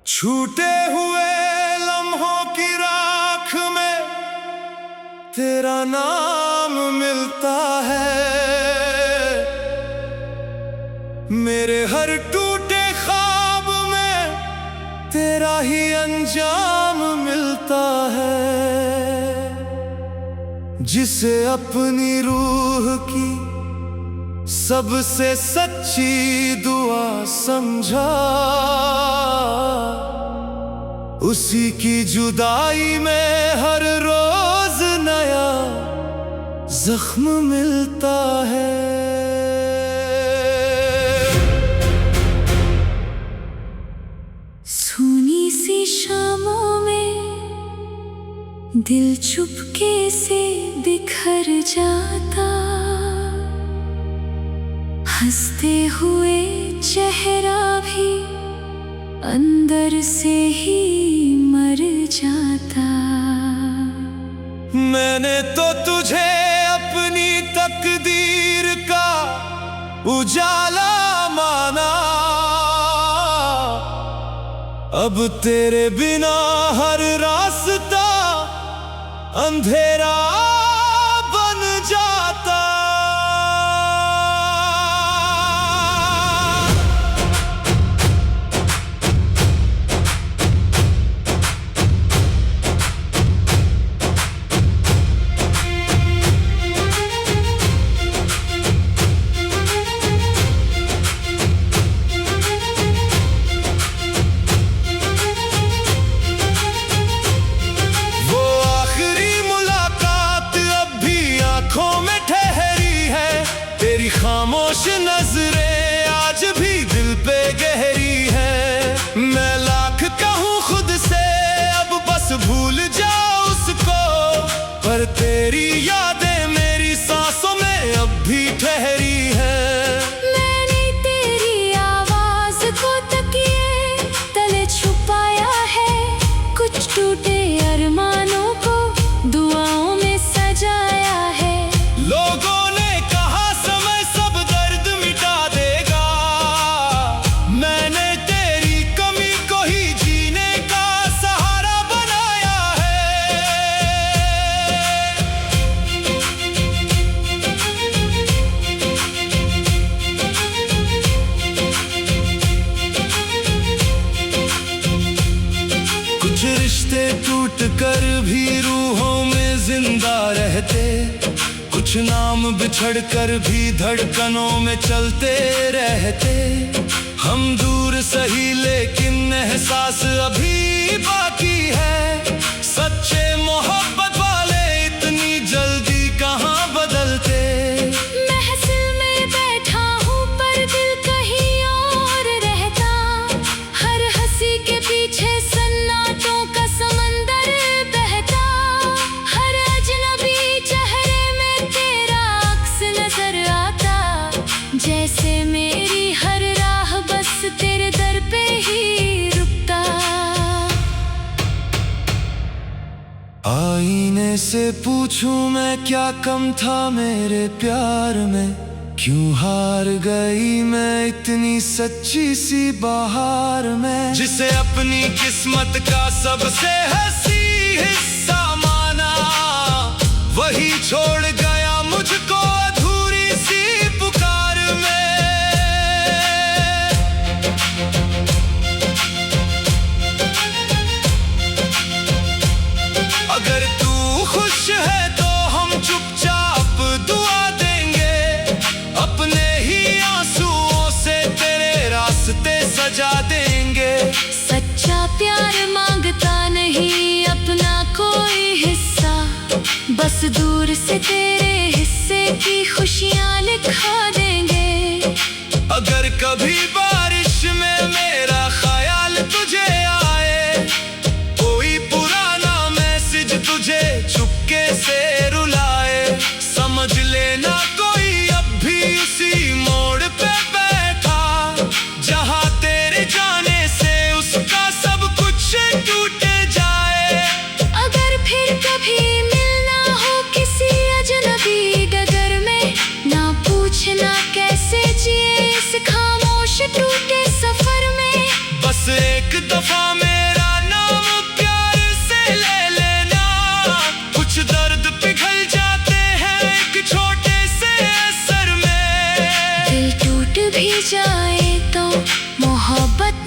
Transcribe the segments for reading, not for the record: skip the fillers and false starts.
छूटे हुए लम्हों की राख में तेरा नाम मिलता है। मेरे हर टूटे ख्वाब में तेरा ही अंजाम मिलता है। जिसे अपनी रूह की सबसे सच्ची दुआ समझा, उसी की जुदाई में हर रोज नया जख्म मिलता है। सूनी सी शामों में दिल चुपके से बिखर जाता, हंसते हुए चेहरा भी अंदर से ही मर जाता। मैंने तो तुझे अपनी तकदीर का उजाला माना, अब तेरे बिना हर रास्ता अंधेरा बन जाता। खामोश नजरें आज भी दिल पे गहरी है। मैं लाख कहूँ खुद से अब बस भूल जाओ उसको, पर तेरी यादें मेरी सांसों में अब भी ठहरी है। मैंने तेरी आवाज को तकिए तले छुपाया है, कुछ टूटे अरमानों को दुआओं में सजाया है। लोगों रिश्ते टूट कर भी रूहों में जिंदा रहते, कुछ नाम बिछड़ कर भी धड़कनों में चलते रहते। हम दूर सही लेकिन एहसास अभी बाकी है। सच्चे मोहब्बत वाले इतनी जल्दी कहाँ बदलते। महफिल में बैठा हूँ पर दिल कहीं और रहता, हर हंसी के पीछे सन्नाटों का समंदर बहता। हर अजनबी चेहरे में तेरा अक्स नजर आता, जैसे मेरी हर राह बस तेरे दर पे ही रुकता। आईने से पूछूं मैं क्या कम था मेरे प्यार में, क्यों हार गई मैं इतनी सच्ची सी बहार में। जिसे अपनी किस्मत का सबसे हंसी हिस्सा माना, वही छोड़ गया मुझको अधूरी सी पुकार में। अगर तू खुश है तो हम चुपचाप दुआ देंगे, अपने ही आंसुओं से तेरे रास्ते सजा देंगे। सच्चा प्यार मांगता नहीं अपना कोई हिस्सा, बस दूर से तेरे हिस्से की खुशियाँ लिखा देंगे। अगर कभी बारिश में मेरा ख्याल तुझे आए, कोई पुराना मैसेज तुझे चुपके से रुलाए, समझ लेना कोई अब भी उसी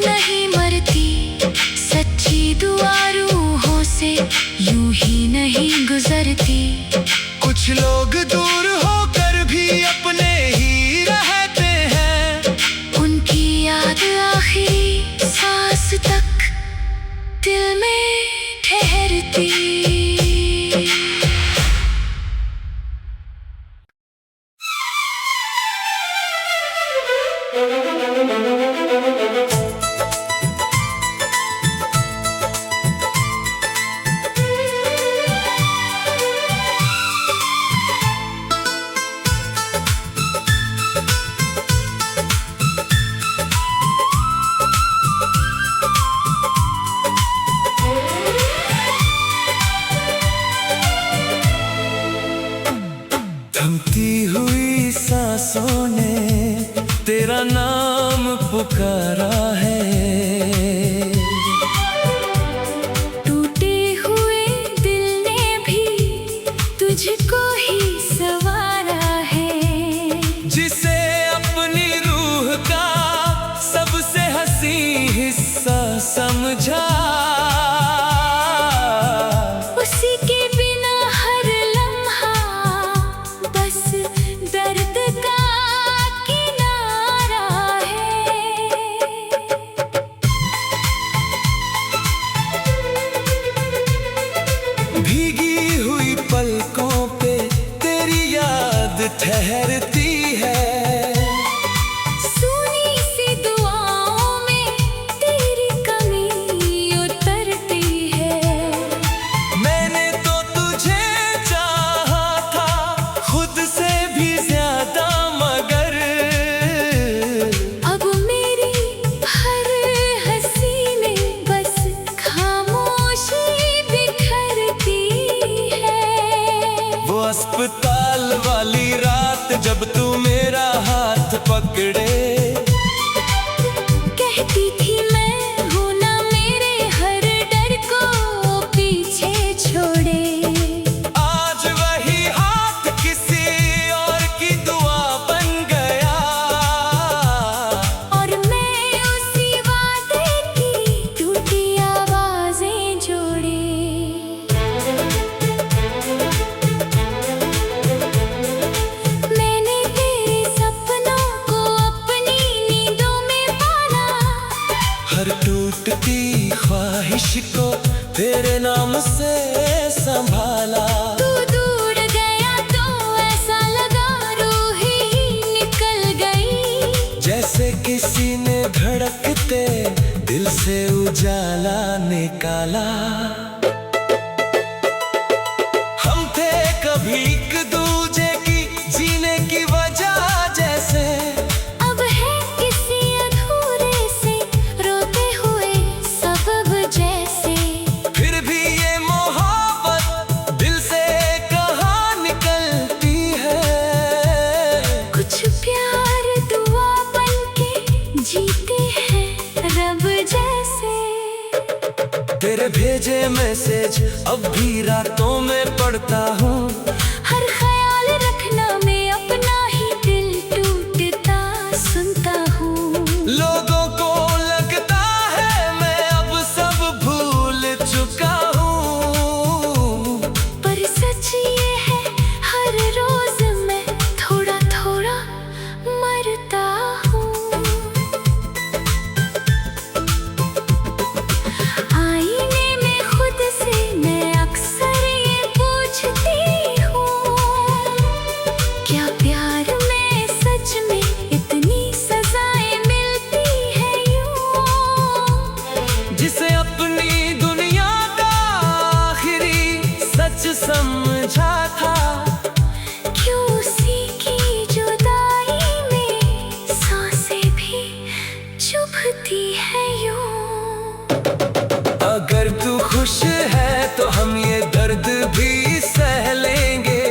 नहीं मरती, सच्ची दुआ रूहों से यूं ही नहीं गुजरती। कुछ लोग दूर होकर भी अपने ही रहते हैं, उनकी याद आखिरी सांस तक दिल में ठहरती। थमती हुई सांसों ने तेरा नाम पुकारा है, टूटे हुए दिल ने भी तुझको ही संवारा है। जिसे अपनी रूह का सबसे हंसी हिस्सा समझा, उसी के बिना हर लम्हा बस दर्द का किनारा है। भीगी हुई पलकों पे तेरी याद ठहरती है, सुनी सी दुआओं में तेरी कमी उतरती है। मैंने तो तुझे चाहा था खुद से भी ज्यादा, मगर अब मेरी हर हंसी में बस खामोशी बिखरती है। वो अस्पताल वाली रात जब तू मेरा हाथ पकड़े, कहती थी मैं हूं ना मेरे हर डर को पीछे छोड़े। आज वही हाथ किसी और की दुआ बन गया, और मैं उसी वादे की टूटी आवाजें जोड़ी। मैंने तेरे सपनों को अपनी नींदों में पाला, हर टूटती ख्वाहिश को तेरे नाम से संभाला। तू दूर गया तो ऐसा लगा रूह ही निकल गई, जैसे किसी ने धड़कते दिल से उजाला निकाला। हम थे कभी एक दूजे की जीने की वजह जैसे, अब है किसी अधूरे से रोते हुए सबब जैसे। फिर भी ये मोहब्बत दिल से कहाँ निकलती है। कुछ प्यार दुआ बनके जीते हैं रब जैसे। तेरे भेजे मैसेज अब भी रातों में पढ़ता हूँ, हर ख्याल रखना मैं अपना ही दिल टूटता सुनता हूँ। लोगों को लगता है मैं अब सब भूल चुका हूँ, पर सच ये है हर रोज मैं थोड़ा थोड़ा मरता हूँ। आईने में खुद से मैं अक्सर ये पूछती हूँ, क्या प्यार में सच में इतनी सजाएं मिलती है यूं। जिसे अपनी दुनिया का आखिरी सच समझा था, क्यों उसी की जुदाई में सांसें भी चुभती है यूं। अगर तू खुश है तो हम ये दर्द भी सह लेंगे,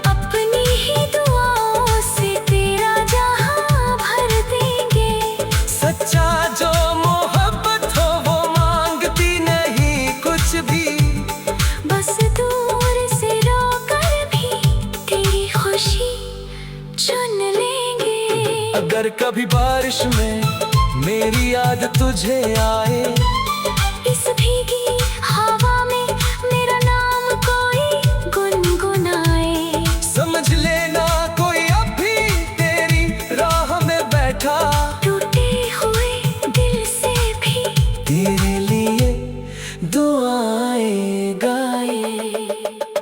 अपनी ही दुआओं से तेरा जहां भर देंगे। सच्चा जो मोहब्बत हो वो मांगती नहीं कुछ भी, बस दूर से रोकर भी तेरी खुशी चुन लेंगे। अगर कभी बारिश में मेरी याद तुझे आए। इस भीगी हवा में मेरा नाम कोई गुनगुनाए। समझ लेना कोई अभी तेरी राह में बैठा, टूटे हुए दिल से भी तेरे लिए दुआएं गाए।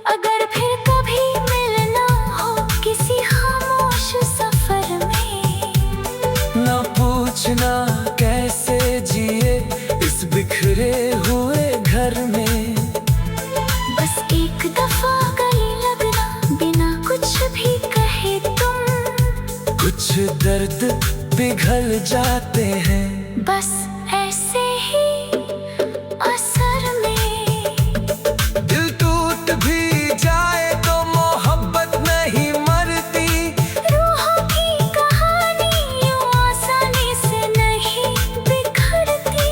अगर फिर कभी मिलना हो किसी खामोश सफर में, ना पूछना कैसे जिए इस बिखरे हुए घर में। बस एक दफा गले लगना बिना कुछ भी कहे तुम। कुछ दर्द पिघल जाते हैं बस ऐसे ही असर में। दिल टूट भी जाए तो मोहब्बत नहीं मरती। रूहों की कहानी यूं आसानी से नहीं बिखरती।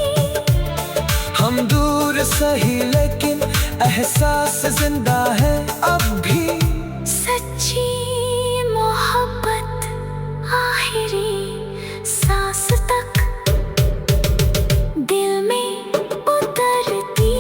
हम दूर सही लेकिन एहसास जिंदा है अब भी। सच्ची मोहब्बत आखिरी सांस तक दिल में उतरती।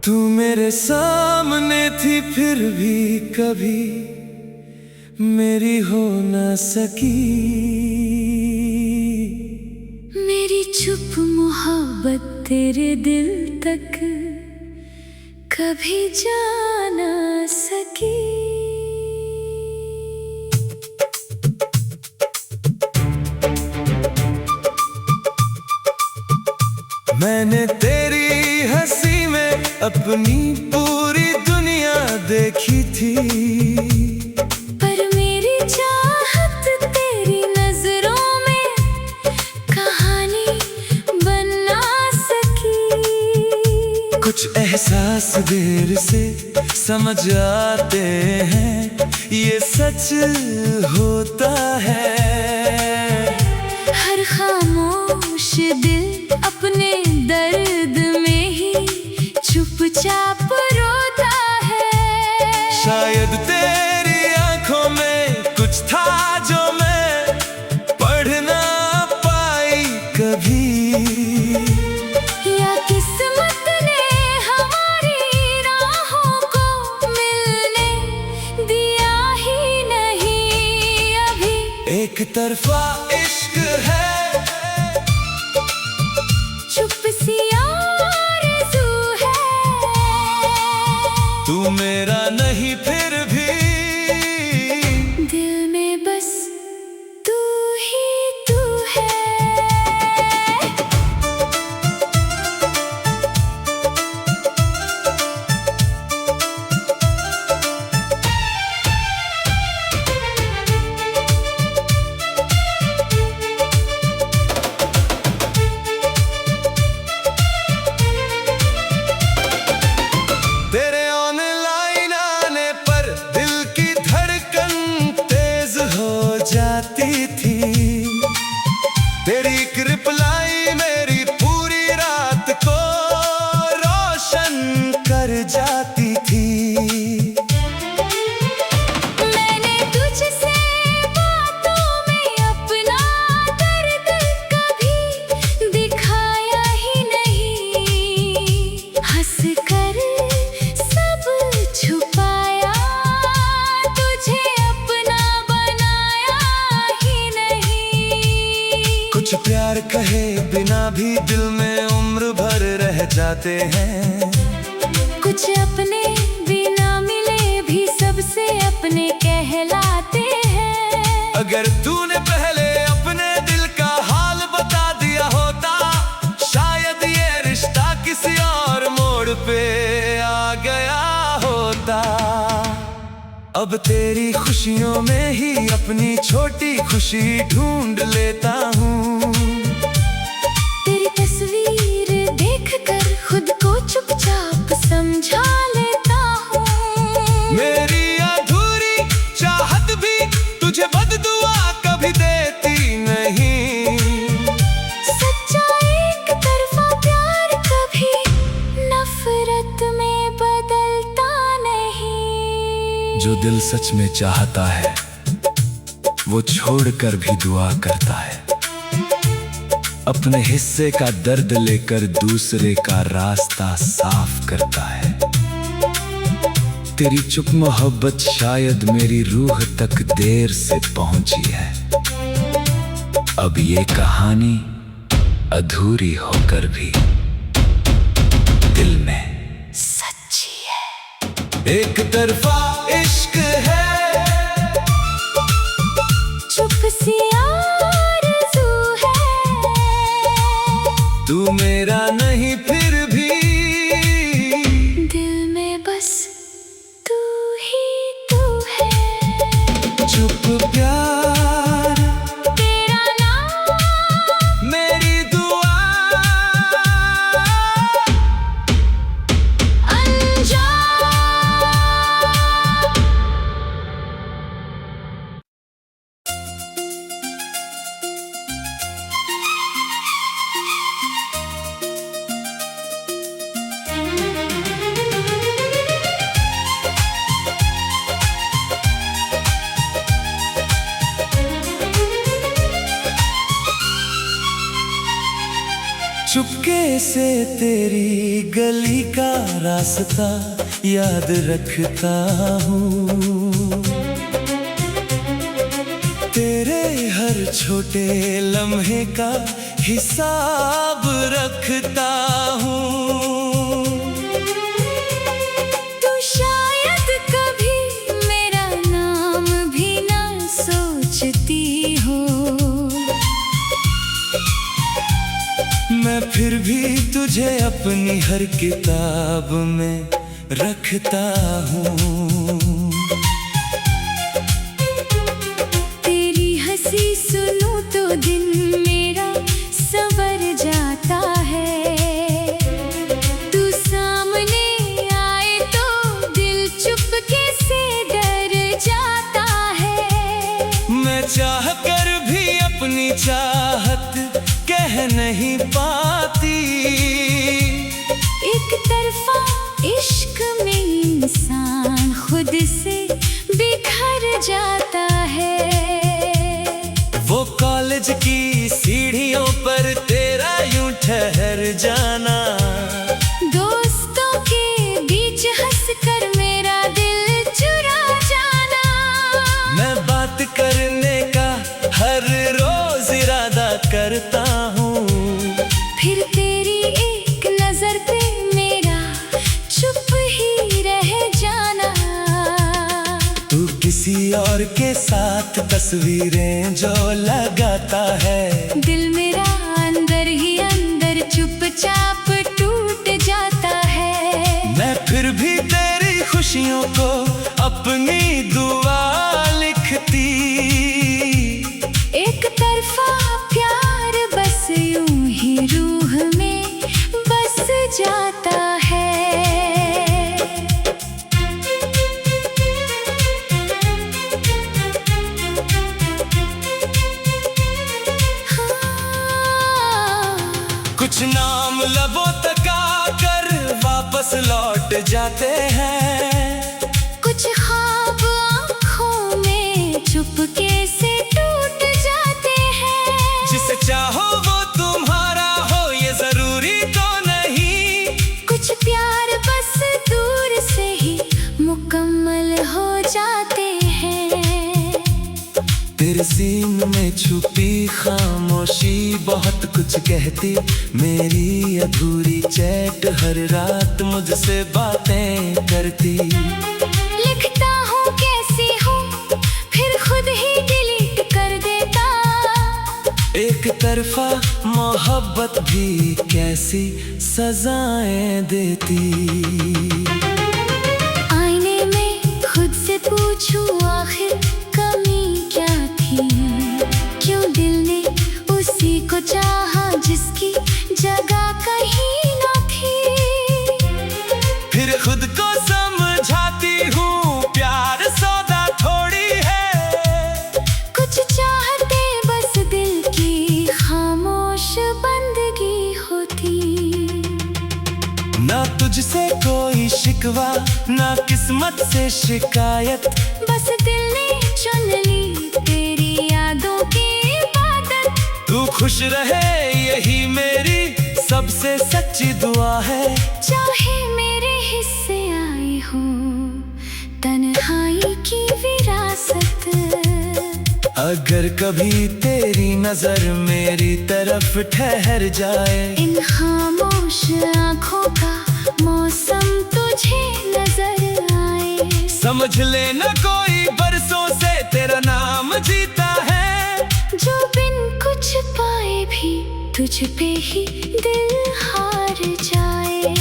तू मेरे सामने थी फिर भी कभी मेरी हो न सकी। मेरी चुप मोहब्बत तेरे दिल तक कभी जा ना सकी। मैंने तेरी हंसी में अपनी पूरी दुनिया देखी थी, पर मेरी चाहत तेरी नजरों में कहानी बन ना सकी। कुछ एहसास देर से समझ आते हैं ये सच होता है। हर खामोश दिल अपने दर्द में ही चुपचाप रोता है। शायद तेरी आंखों में कुछ था जो मैं पढ़ ना पाई कभी। या किस्मत ने हमारी राहों को मिलने दिया ही नहीं अभी। एक तरफा इश्क है, चुप सी आरज़ू है। तू मेरा नहीं फिर भी दिल में बस तू ही तू है। तेरे ऑनलाइन आने पर दिल की धड़कन तेज हो जाती थी। तेरी एक रिप्लाई मेरी पूरी रात को रोशन कर जाती थी। मैंने तुझसे बातों में अपना दर्द कभी दिखाया ही नहीं। हंस कर सब छुपाया, तुझे अपना बनाया ही नहीं। कुछ प्यार कहे बिना भी दिल में उम्र भर रह जाते हैं। कुछ अपने बिना मिले भी सबसे अपने कहलाते हैं। अगर तूने पहले अपने दिल का हाल बता दिया होता, शायद ये रिश्ता किसी और मोड़ पे आ गया होता। अब तेरी खुशियों में ही अपनी छोटी खुशी ढूंढ लेता हूँ। तेरी तस्वीर देखकर खुद को चुपचाप समझा लेता हूँ। मेरी अधूरी चाहत भी जो दिल सच में चाहता है वो छोड़कर भी दुआ करता है। अपने हिस्से का दर्द लेकर दूसरे का रास्ता साफ करता है। तेरी चुप मोहब्बत शायद मेरी रूह तक देर से पहुंची है। अब ये कहानी अधूरी होकर भी दिल में सच्ची है। एक तरफा इश्क है, चुप सी आरज़ू है। तू मेरा नहीं फिर भी दिल में बस तू ही तू है। चुप प्यार तेरा नाम मेरी दुआ। अनजान। चुपके से तेरी गली का रास्ता याद रखता हूँ। तेरे हर छोटे लम्हे का हिसाब रखता हूँ। तू शायद कभी मेरा नाम भी ना सोचती हो। मैं फिर भी तुझे अपनी हर किताब में रखता हूँ। तेरी हंसी सुनूं तो दिल मेरा संवर जाता है। तू सामने आए तो दिल चुपके से डर जाता है। मैं चाह कर भी अपनी चाहत कह नहीं पाती। एक तरफा इश्क में इंसान खुद से बिखर जाता है। वो कॉलेज की सीढ़ियों पर तेरा यूं ठहर जाना। दोस्तों के बीच हंसकर मेरा दिल चुरा जाना। मैं बात करने का हर रोज इरादा करता हूँ। फिर तेरी एक नजर पे मेरा चुप ही रह जाना। तू किसी और के साथ तस्वीरें जो लगाता है। दिल मेरा अंदर ही अंदर चुपचाप टूट जाता है। मैं फिर भी तेरी खुशियों को अपनी दुआ लिखती। एक तरफा प्यार बस यूं ही रूह में बस जाता है। हाँ। कुछ नाम लबों तक आकर वापस लौट जाते हैं। कुछ ख्वाब आँखों में चुपके से टूट जाते हैं। जिसे चाहो वो तुम्हारा हो ये जरूरी तो नहीं। कुछ प्यार बस दूर से ही मुकम्मल हो जाते हैं। तेरे सीने में छुपी खामोशी बहुत कुछ कहती। मेरी अधूरी चैट हर रात मुझसे बातें करती। लिखता हूँ कैसी हूँ फिर खुद ही डिलीट कर देता। एक तरफा मोहब्बत भी कैसी सजाएं देती। आईने में खुद से पूछूं आखिर कमी क्या थी। क्यों दिल ने उसी को चाहा जिसकी जगह कहीं न थी। फिर खुद को समझाती हूँ प्यार सौदा थोड़ी है। कुछ चाहते बस दिल की खामोश बंदगी होती। ना तुझसे कोई शिक शिकवा ना किस्मत से शिकायत। बस दिल ने चुन ली तेरी यादों की इबादत। तू खुश रहे यही मेरी सबसे सच्ची दुआ है। चाहे मेरे हिस्से आई हो तन्हाई की विरासत। अगर कभी तेरी नजर मेरी तरफ ठहर जाए, इन खामोश आँखों का मौसम तुझे नजर आए। समझ लेना कोई बरसों से तेरा नाम जीता है। जो बिन कुछ पाए भी तुझ पे ही दिल हार जाए।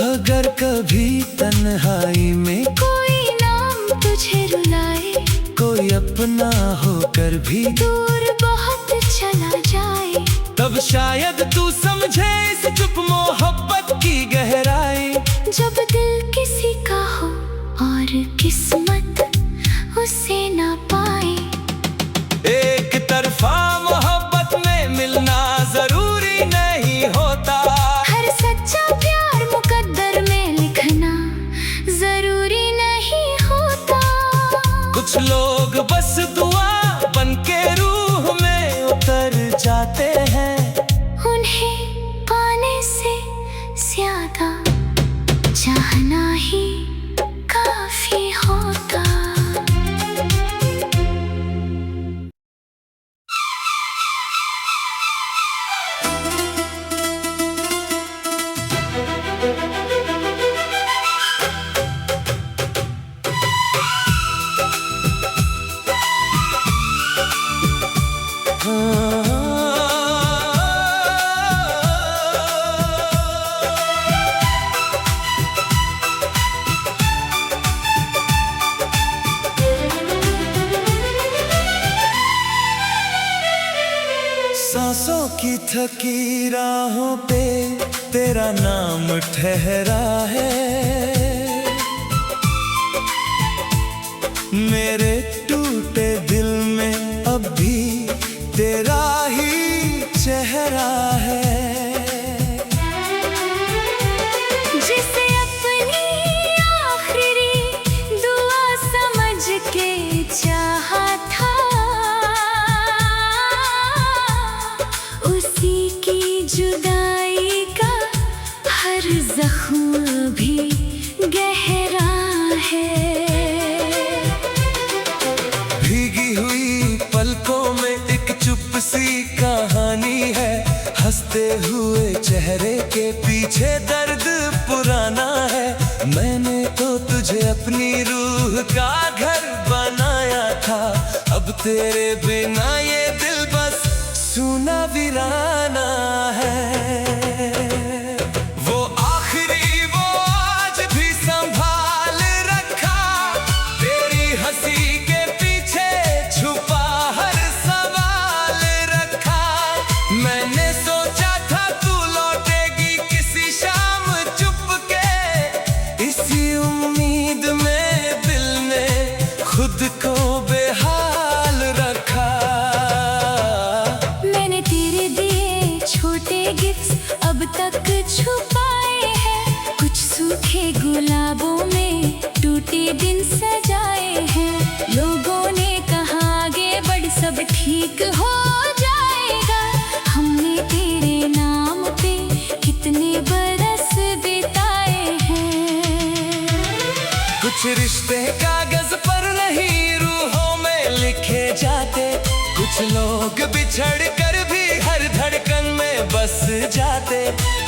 अगर कभी तन्हाई में कोई नाम तुझे रुलाए, कोई अपना होकर भी दूर बहुत चला जाए, तब शायद तू समझे इस चुप मोहब्बत की गहराई। जब दिल किसी का हो और किस्मत उसे ना पाए। एक तरफा मोहब्बत में मिलना जरूरी नहीं होता। हर सच्चा प्यार मुकद्दर में लिखना जरूरी नहीं होता। कुछ लोग बस दुआ बन के रूह में उतर जाते हैं। उन्हें पाने से ज्यादा चाहना ही काफी होता। सांसों की थकी राहों पे तेरा नाम ठहरा है। मेरे टूटे दिल में अब भी तेरा ही चेहरा है। जिसे अपनी आखिरी दुआ समझ के चाहा था, उसी की जुदाई का हर जख्म भी गहरा है। भीगी हुई पलकों में एक चुप सी कहानी है। हंसते हुए चेहरे के पीछे दर्द पुराना है। मैंने तो तुझे अपनी रूह का घर बनाया था। अब तेरे बिना ये दिल बस सूना वीराना है। वो आखिरी वो आज भी संभाल रखा। तेरी हंसी के पीछे छुपा हर सवाल रखा। मैंने सोचा था तू लौटेगी किसी शाम चुपके। इसी उम्मीद में दिल ने खुद को बेहाल रखा। मैंने तेरे दिए छोटे गिफ्ट्स अब तक छुपाए हैं। कुछ सूखे गुलाबों में टूटे दिन सजाए हैं। लोगों ने कहा आगे बढ़ सब ठीक हो जाएगा। हमने तेरे नाम पे कितने बरस बिताए हैं। कुछ रिश्ते कागज पर नहीं रूहों में लिखे जाते। कुछ लोग बिछड़ कर भी हर धड़कन में बस जाते।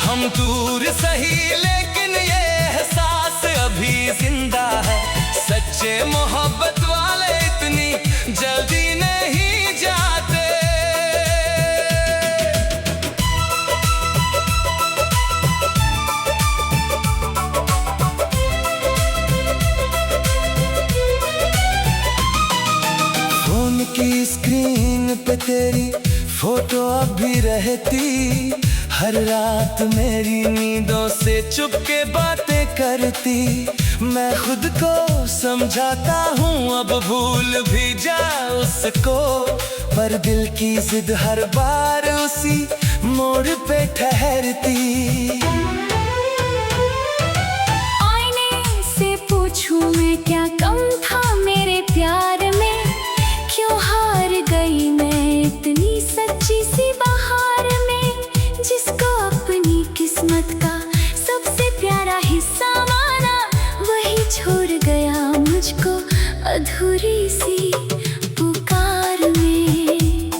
हम दूर सही लेकिन ये एहसास अभी जिंदा है। सच्चे मोहब्बत वाले इतनी जल्दी नहीं जाते। फोन की स्क्रीन पे तेरी फोटो अब भी रहती। हर रात मेरी नींदों से चुपके बातें करती। मैं खुद को समझाता हूँ अब भूल भी जा उसको। पर दिल की जिद हर बार उसी मोड़ पे ठहरती। आईने अधूरी सी पुकार में।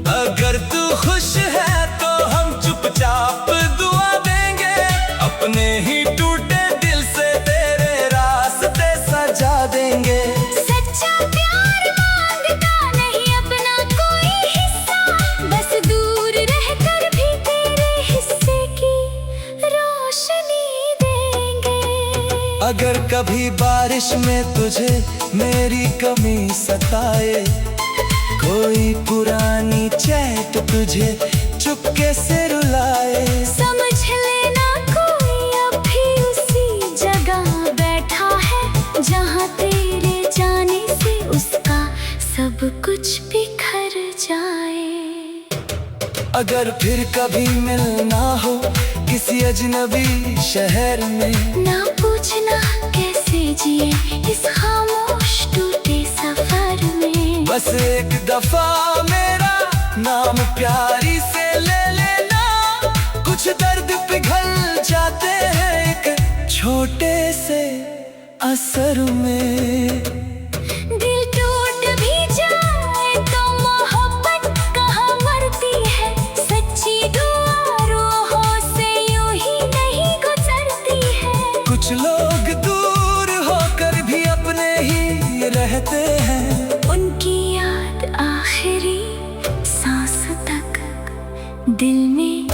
अगर तू खुश है तो हम चुपचाप दुआ देंगे, अपने ही टूटे दिल से तेरे रास्ते सजा देंगे। सच्चा प्यार मांगता नहीं अपना कोई हिस्सा, बस दूर रहकर भी तेरे हिस्से की रोशनी देंगे। अगर कभी बारिश में तुझे मेरी कमी सताए, कोई पुरानी चैट तुझे चुपके से रुलाए, समझ लेना कोई अभी उसी जगह बैठा है, जहाँ तेरे जाने से उसका सब कुछ बिखर जाए। अगर फिर कभी मिलना हो किसी अजनबी शहर में, ना पूछना कैसे जिए इस खामोश टूटे सफर में। बस एक दफा मेरा नाम प्यारी से ले लेना, कुछ दर्द पिघल जाते हैं एक छोटे से असर में। दिल टूट भी जाए तो मोहब्बत कहाँ मरती है, सच्ची दुआ रूहों से यूं ही नहीं गुजरती है। कुछ लोग दूर होकर भी अपने ही रहते हैं, उनकी याद आखिरी सांस तक दिल में